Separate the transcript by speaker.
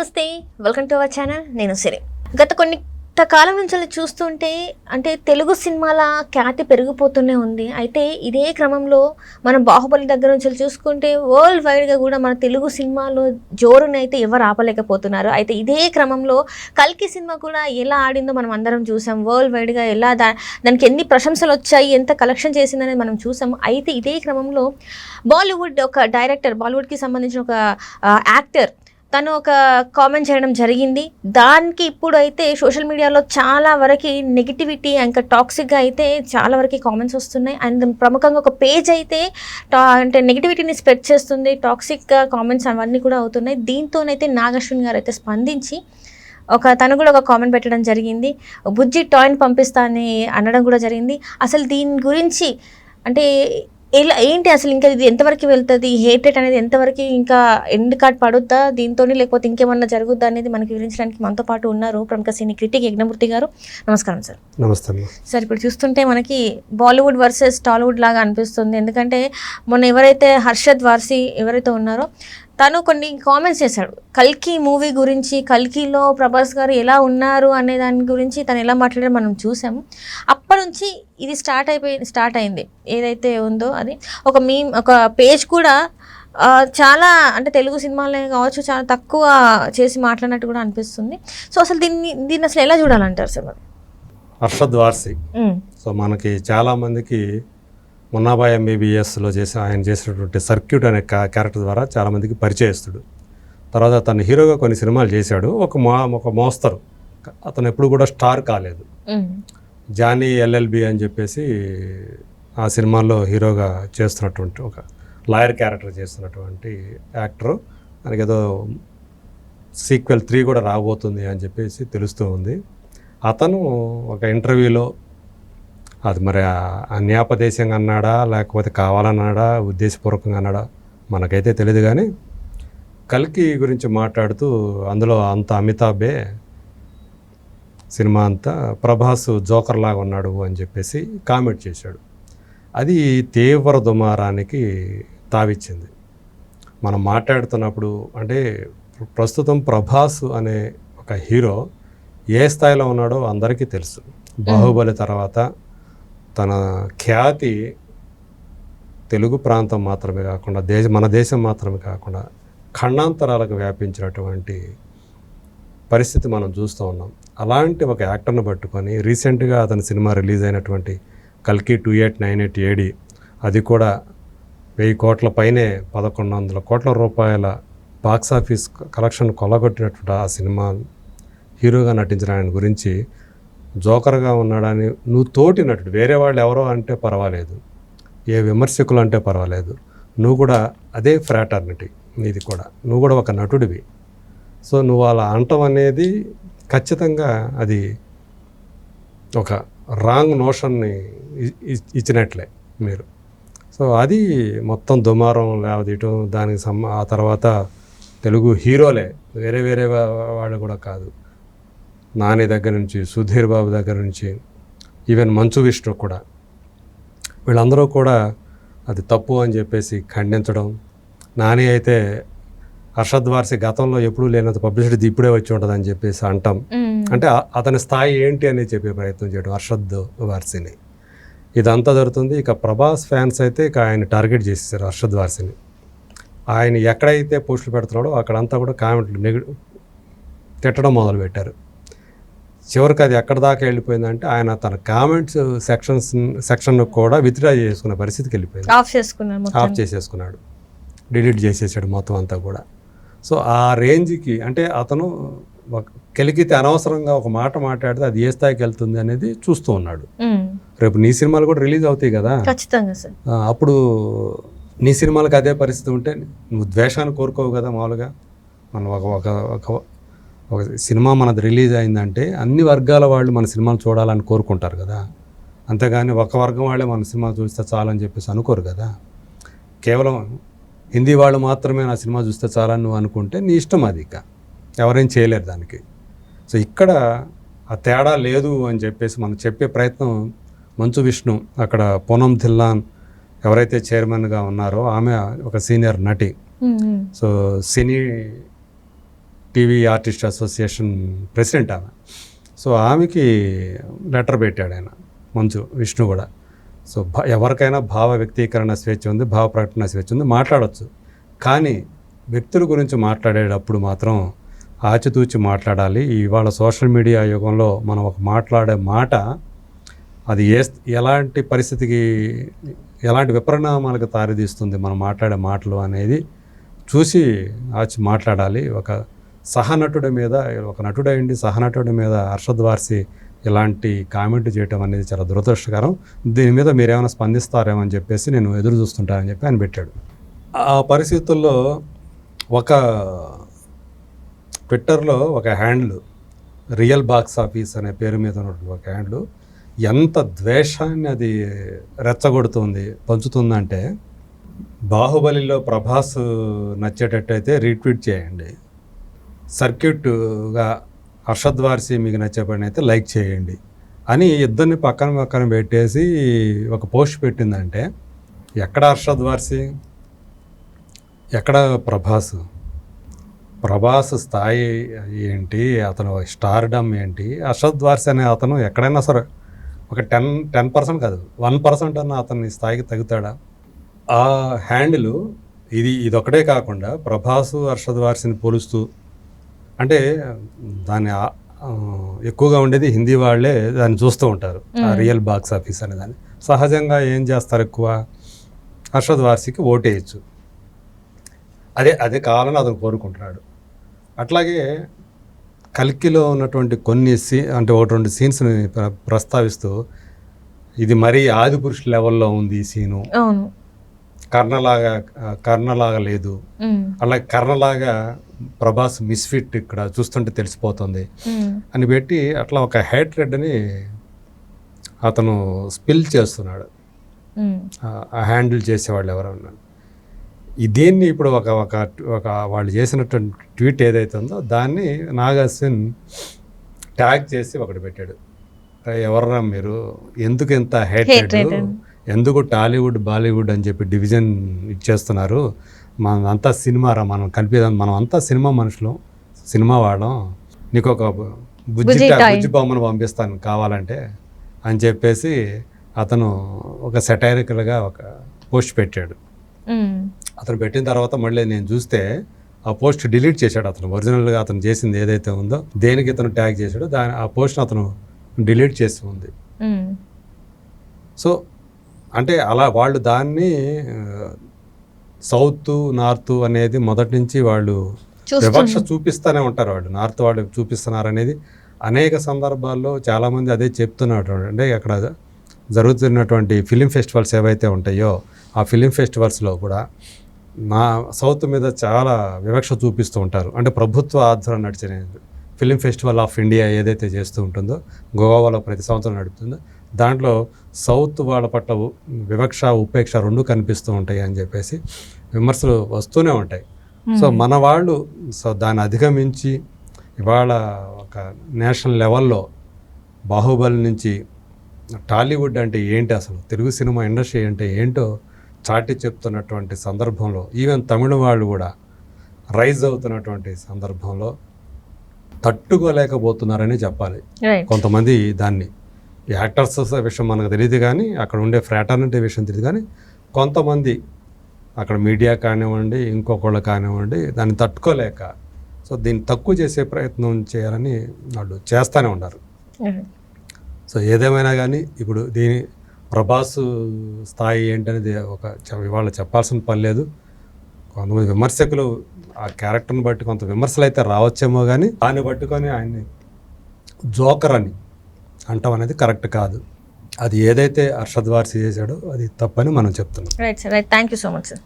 Speaker 1: నమస్తే, welcome to our channel. నేను సిరి. గత కాలం నుంచి చూస్తుంటే అంటే తెలుగు సినిమాల ఖ్యాతి పెరిగిపోతూనే ఉంది. అయితే ఇదే క్రమంలో మన బాహుబలి దగ్గర నుంచి చూసుకుంటే వరల్డ్ వైడ్గా కూడా మన తెలుగు సినిమాలో జోరుని అయితే ఎవరు ఆపలేకపోతున్నారు. అయితే ఇదే క్రమంలో కల్కి సినిమా కూడా ఎలా ఆడిందో మనం అందరం చూసాం. వరల్డ్ వైడ్గా ఎలా దానికి ఎన్ని ప్రశంసలు వచ్చాయి, ఎంత కలెక్షన్ చేసిందనేది మనం చూసాము. అయితే ఇదే క్రమంలో బాలీవుడ్ ఒక డైరెక్టర్, బాలీవుడ్కి సంబంధించిన ఒక యాక్టర్ తను ఒక కామెంట్ చేయడం జరిగింది. దానికి ఇప్పుడు అయితే సోషల్ మీడియాలో చాలా వరకు నెగిటివిటీ ఇంకా టాక్సిక్గా అయితే చాలా వరకు కామెంట్స్ వస్తున్నాయి. అండ్ ప్రముఖంగా ఒక పేజ్ అయితే అంటే నెగిటివిటీని స్ప్రెడ్ చేస్తుంది, టాక్సిక్గా కామెంట్స్ అవన్నీ కూడా అవుతున్నాయి. దీంతోనైతే నాగశ్విన్ గారు అయితే స్పందించి తను కూడా ఒక కామెంట్ పెట్టడం జరిగింది. బుజ్జి టాయ్ని పంపిస్తా అని అనడం కూడా జరిగింది. అసలు దీని గురించి అంటే ఏంటి అసలు ఇంకా ఇది ఎంతవరకు వెళ్తుంది, హేటెడ్ అనేది ఎంతవరకు ఇంకా ఎండ్ కార్డ్ పడుద్దా దీంతో, లేకపోతే ఇంకేమన్నా జరుగుద్దా అనేది మనకి వివరించడానికి మనతో పాటు ఉన్నారు ప్రముఖ సినీ క్రిటిక్ యజ్ఞమూర్తి గారు. నమస్కారం సార్.
Speaker 2: నమస్తే
Speaker 1: సార్. ఇప్పుడు చూస్తుంటే మనకి బాలీవుడ్ వర్సెస్ టాలీవుడ్ లాగా అనిపిస్తుంది. ఎందుకంటే మొన్న ఎవరైతే హర్షద్ వార్సీ ఎవరైతే ఉన్నారో తను కొన్ని కామెంట్స్ చేశాడు కల్కి మూవీ గురించి. కల్కిలో ప్రభాస్ గారు ఎలా ఉన్నారు అనే దాని గురించి తను ఎలా మాట్లాడారో మనం చూసాము. అప్పటి నుంచి ఇది స్టార్ట్ అయింది ఏదైతే ఉందో అది ఒక పేజ్ కూడా చాలా అంటే తెలుగు సినిమాలే కావచ్చు చాలా తక్కువ చేసి మాట్లాడినట్టు కూడా అనిపిస్తుంది. సో అసలు దీన్ని అసలు ఎలా చూడాలంటారు సార్?
Speaker 2: హర్షద్ వార్సీ సో మనకి చాలామందికి మున్నాబాయ్ MBBSలో ఆయన చేసినటువంటి సర్క్యూట్ అనే క్యారెక్టర్ ద్వారా చాలామందికి పరిచయస్తుడు. తర్వాత తను హీరోగా కొన్ని సినిమాలు చేశాడు. ఒక మోస్తరు, అతను ఎప్పుడు కూడా స్టార్ కాలేదు. జానీ LLB అని చెప్పేసి ఆ సినిమాల్లో హీరోగా చేస్తున్నటువంటి ఒక లాయర్ క్యారెక్టర్ చేస్తున్నటువంటి యాక్టరు. మనకి ఏదో సీక్వెల్ 3 కూడా రాబోతుంది అని చెప్పేసి తెలుస్తూ ఉంది. అతను ఒక ఇంటర్వ్యూలో అది మరి అన్యాపదేశంగా అన్నాడా లేకపోతే కావాలన్నాడా ఉద్దేశపూర్వకంగా అన్నాడా మనకైతే తెలియదు. కానీ కల్కి గురించి మాట్లాడుతూ అందులో అంత అమితాబే సినిమా అంతా ప్రభాస్ జోకర్ లాగా ఉన్నాడు అని చెప్పేసి కామెంట్ చేశాడు. అది తీవ్ర దుమారానికి తావిచ్చింది. మనం మాట్లాడుతున్నప్పుడు అంటే ప్రస్తుతం ప్రభాస్ అనే ఒక హీరో ఏ స్థాయిలో ఉన్నాడో అందరికీ తెలుసు. బాహుబలి తర్వాత తన ఖ్యాతి తెలుగు ప్రాంతం మాత్రమే కాకుండా మన దేశం మాత్రమే కాకుండా ఖండాంతరాలకు వ్యాపించినటువంటి పరిస్థితి మనం చూస్తూ ఉన్నాం. అలాంటి ఒక యాక్టర్ని పట్టుకొని రీసెంట్గా అతని సినిమా రిలీజ్ అయినటువంటి కల్కి 2898 AD అది కూడా 1000 కోట్ల పైనే 1100 కోట్ల రూపాయల బాక్సాఫీస్ కలెక్షన్ కొల్లగొట్టినటువంటి ఆ సినిమా హీరోగా నటించిన ఆయన గురించి జోకర్గా ఉన్నాడని నువ్వు తోటి నటుడు, వేరే వాళ్ళు ఎవరో అంటే పర్వాలేదు, ఏ విమర్శకులు అంటే పర్వాలేదు, నువ్వు కూడా అదే ఫ్రాటర్నిటీ నీది కూడా, నువ్వు కూడా ఒక నటుడివి. సో నువ్వు అలా అంటం అనేది ఖచ్చితంగా అది ఒక రాంగ్ నోషన్ని ఇచ్చినట్లే మీరు. సో అది మొత్తం దుమారం లేవదీయటం, దానికి ఆ తర్వాత తెలుగు హీరోలే వేరే వాళ్ళు కూడా కాదు, నాని దగ్గర నుంచి సుధీర్ బాబు దగ్గర నుంచి ఈవెన్ మంచు విష్ణు కూడా, వీళ్ళందరూ కూడా అది తప్పు అని చెప్పేసి ఖండించడం. నాని అయితే హర్షద్ వార్సీ గతంలో ఎప్పుడూ లేనంత పబ్లిసిటీ ఇప్పుడే వచ్చి ఉంటుంది అని చెప్పేసి అంటాం. అంటే అతని స్థాయి ఏంటి అని చెప్పే ప్రయత్నం చేయడం హర్షద్ వార్సీని. ఇదంతా జరుగుతుంది. ఇక ప్రభాస్ ఫ్యాన్స్ అయితే ఇక ఆయన టార్గెట్ చేసేసారు హర్షద్ వార్సీని. ఆయన ఎక్కడైతే పోస్టులు పెడుతున్నాడో అక్కడంతా కూడా కామెంట్లు తిట్టడం మొదలుపెట్టారు. చివరికి అది ఎక్కడ దాకా వెళ్ళిపోయిందంటే ఆయన తన కామెంట్స్ సెక్షన్ కూడా విత్డ్రా చేసుకున్న పరిస్థితికి వెళ్ళిపోయింది. ఆఫ్ చేసేసుకున్నాడు, డిలీట్ చేసేసాడు మొత్తం అంతా కూడా. సో ఆ రేంజ్కి అంటే అతను కెలికితే అనవసరంగా ఒక మాట మాట్లాడితే అది ఏ స్థాయికి వెళ్తుంది అనేది చూస్తూ ఉన్నాడు. రేపు నీ సినిమాలు కూడా రిలీజ్ అవుతాయి కదా, అప్పుడు నీ సినిమాలకు అదే పరిస్థితి ఉంటే నువ్వు ద్వేషాన్ని కోరుకోవు కదా. మామూలుగా మనం ఒక సినిమా మనది రిలీజ్ అయిందంటే అన్ని వర్గాల వాళ్ళు మన సినిమాలు చూడాలని కోరుకుంటారు కదా, అంతేగాని ఒక వర్గం వాళ్ళే మన సినిమా చూస్తే చాలని చెప్పేసి అనుకోరు కదా. కేవలం హిందీ వాళ్ళు మాత్రమే నా సినిమా చూస్తే చాలని నువ్వు అనుకుంటే నీ ఇష్టం, అది ఇక ఎవరేం చేయలేరు దానికి. సో ఇక్కడ ఆ తేడా లేదు అని చెప్పేసి మనం చెప్పే ప్రయత్నం మంచు విష్ణు, అక్కడ పూనం ధిల్లాన్ ఎవరైతే చైర్మన్గా ఉన్నారో ఆమె ఒక సీనియర్ నటి. సో సినీ టీవీ ఆర్టిస్ట్ అసోసియేషన్ ప్రెసిడెంట్ ఆమె. సో ఆమెకి లెటర్ పెట్టాడు ఆయన, మంచు విష్ణు కూడా. సో ఎవరికైనా భావ వ్యక్తీకరణ స్వేచ్ఛ ఉంది, భావ ప్రకటన స్వేచ్ఛ ఉంది, మాట్లాడవచ్చు. కానీ వ్యక్తుల గురించి మాట్లాడేటప్పుడు మాత్రం ఆచితూచి మాట్లాడాలి. ఇవాళ సోషల్ మీడియా యుగంలో మనం ఒక మాట్లాడే మాట అది ఎలాంటి పరిస్థితికి, ఎలాంటి విపరిణామాలకు దారితీస్తుంది మనం మాట్లాడే మాటలు అనేది చూసి మాట్లాడాలి. ఒక సహనటుడి మీద, ఒక నటుడైండి సహనటుడి మీద అర్షద్ వార్సి ఇలాంటి కామెంట్ చేయటం అనేది చాలా దురదృష్టకరం. దీని మీద మీరేమైనా స్పందిస్తారేమో అని చెప్పేసి నేను ఎదురు చూస్తుంటానని చెప్పి ఆయన పెట్టాడు. ఆ పరిస్థితుల్లో ఒక ట్విట్టర్లో ఒక హ్యాండిల్, రియల్ బాక్స్ ఆఫీస్ అనే పేరు మీద ఉన్నటువంటి ఒక హ్యాండిల్ ఎంత ద్వేషాన్ని అది రెచ్చగొడుతుంది, పంచుతుందంటే, బాహుబలిలో ప్రభాస్ నచ్చేటట్టయితే రీట్వీట్ చేయండి, సర్క్యూట్గా అర్షద్ వార్సి మీకు నచ్చే పని అయితే లైక్ చేయండి అని ఇద్దరిని పక్కన పెట్టేసి ఒక పోస్ట్ పెట్టిందంటే, ఎక్కడ అర్షద్ వార్సి, ఎక్కడ ప్రభాస్ స్థాయి ఏంటి, అతను స్టార్డమ్ ఏంటి, అర్షద్ వార్సి అనే అతను ఎక్కడైనా సరే ఒక 10% కాదు 1% అన్న అతని స్థాయికి తగ్గుతాడా? ఆ హ్యాండిల్ ఇదొకటే కాకుండా ప్రభాస్ అర్షద్ వార్సిని పోలుస్తూ, అంటే దాన్ని ఎక్కువగా ఉండేది హిందీ వాళ్ళే దాన్ని చూస్తూ ఉంటారు, ఆ రియల్ బాక్స్ ఆఫీస్ అనే దాన్ని. సహజంగా ఏం చేస్తారు, ఎక్కువ అర్షద్ వార్సికి ఓటేయచ్చు, అదే కావాలని అతను కోరుకుంటున్నాడు. అట్లాగే కల్కిలో ఉన్నటువంటి కొన్ని అంటే 1-2 సీన్స్ని ప్రస్తావిస్తూ, ఇది మరీ ఆదిపురుషు లెవెల్లో ఉంది ఈ సీను, కర్ణలాగా లేదు, అలాగే కర్ణలాగా ప్రభాస్ మిస్ఫిట్ ఇక్కడ చూస్తుంటే తెలిసిపోతుంది అని పెట్టి అట్లా ఒక హేట్రెడ్ని అతను స్పిల్ చేస్తున్నాడు ఆ హ్యాండిల్ చేసేవాళ్ళు ఎవరన్నా. దీన్ని ఇప్పుడు ఒక వాళ్ళు చేసినటువంటి ట్వీట్ ఏదైతే ఉందో దాన్ని నాగ్ అశ్విన్ ట్యాగ్ చేసి ఒకటి పెట్టాడు. ఎవర్రా మీరు, ఎందుకు ఇంత హేట్రెడ్, ఎందుకు టాలీవుడ్ బాలీవుడ్ అని చెప్పి డివిజన్ ఇచ్చేస్తున్నారు, మనమంతా సినిమారా, మనం కలిపేదాం, మనం అంతా సినిమా మనుషులు, సినిమా వాడడం, నీకు ఒక బుజ్జి బొమ్మను పంపిస్తాను కావాలంటే అని చెప్పేసి అతను ఒక సెటైరికల్గా ఒక పోస్ట్ పెట్టాడు. అతను పెట్టిన తర్వాత మళ్ళీ నేను చూస్తే ఆ పోస్ట్ డిలీట్ చేశాడు అతను. ఒరిజినల్గా అతను చేసింది ఏదైతే ఉందో, దేనికి ఇతను ట్యాగ్ చేశాడో ఆ పోస్ట్ని అతను డిలీట్ చేసి ఉంది. సో అంటే అలా వాళ్ళు దాన్ని సౌత్ నార్త్ అనేది మొదటి నుంచి వాళ్ళు వివక్ష చూపిస్తూనే ఉంటారు. వాళ్ళు నార్త్ వాళ్ళు చూపిస్తున్నారు అనేది అనేక సందర్భాల్లో చాలామంది అదే చెప్తున్నారు. అంటే అక్కడ జరుగుతున్నటువంటి ఫిలిం ఫెస్టివల్స్ ఏవైతే ఉంటాయో ఆ ఫిలిం ఫెస్టివల్స్లో కూడా సౌత్ మీద చాలా వివక్ష చూపిస్తూ ఉంటారు. అంటే ప్రభుత్వ ఆధ్వర్యం నడిచిన ఫిలిం ఫెస్టివల్ ఆఫ్ ఇండియా ఏదైతే చేస్తూ ఉంటుందో, గోవాలో ప్రతి సంవత్సరం నడుపుతుందో, దాంట్లో సౌత్ వాళ్ళ పట్ల వివక్ష ఉపేక్ష రెండు కనిపిస్తూ ఉంటాయి అని చెప్పేసి విమర్శలు వస్తూనే ఉంటాయి. సో మన వాళ్ళు దాన్ని అధిగమించి ఇవాళ ఒక నేషనల్ లెవెల్లో బాహుబలి నుంచి టాలీవుడ్ అంటే ఏంటి, అసలు తెలుగు సినిమా ఇండస్ట్రీ అంటే ఏంటో చాటి చెప్తున్నటువంటి సందర్భంలో, ఈవెన్ తమిళ వాళ్ళు కూడా రైజ్ అవుతున్నటువంటి సందర్భంలో తట్టుకోలేకపోతున్నారని చెప్పాలి. కొంతమంది దాన్ని, యాక్టర్స్ విషయం మనకు తెలియదు కానీ, అక్కడ ఉండే ఫ్రాటర్నిటీ విషయం తెలియదు కానీ, కొంతమంది అక్కడ మీడియా కానివ్వండి, ఇంకొకళ్ళు కానివ్వండి, దాన్ని తట్టుకోలేక సో దీన్ని తక్కువ చేసే ప్రయత్నం చేయాలని వాళ్ళు చేస్తూనే ఉన్నారు. సో ఏదేమైనా కానీ ఇప్పుడు దీని ప్రభాస్ స్థాయి ఏంటనేది ఇవాళ చెప్పాల్సిన పని లేదు. కొంతమంది విమర్శకులు ఆ క్యారెక్టర్ని బట్టి కొంత విమర్శలు అయితే రావచ్చేమో కానీ దాన్ని పట్టుకొని ఆయన్ని జోకర్ అని అంటాం అనేది కరెక్ట్ కాదు. అది ఏదైతే అర్షద్ వార్సి చేశాడో అది తప్పని మనం చెప్తున్నాం.
Speaker 1: Right sir, right. Thank you so much sir.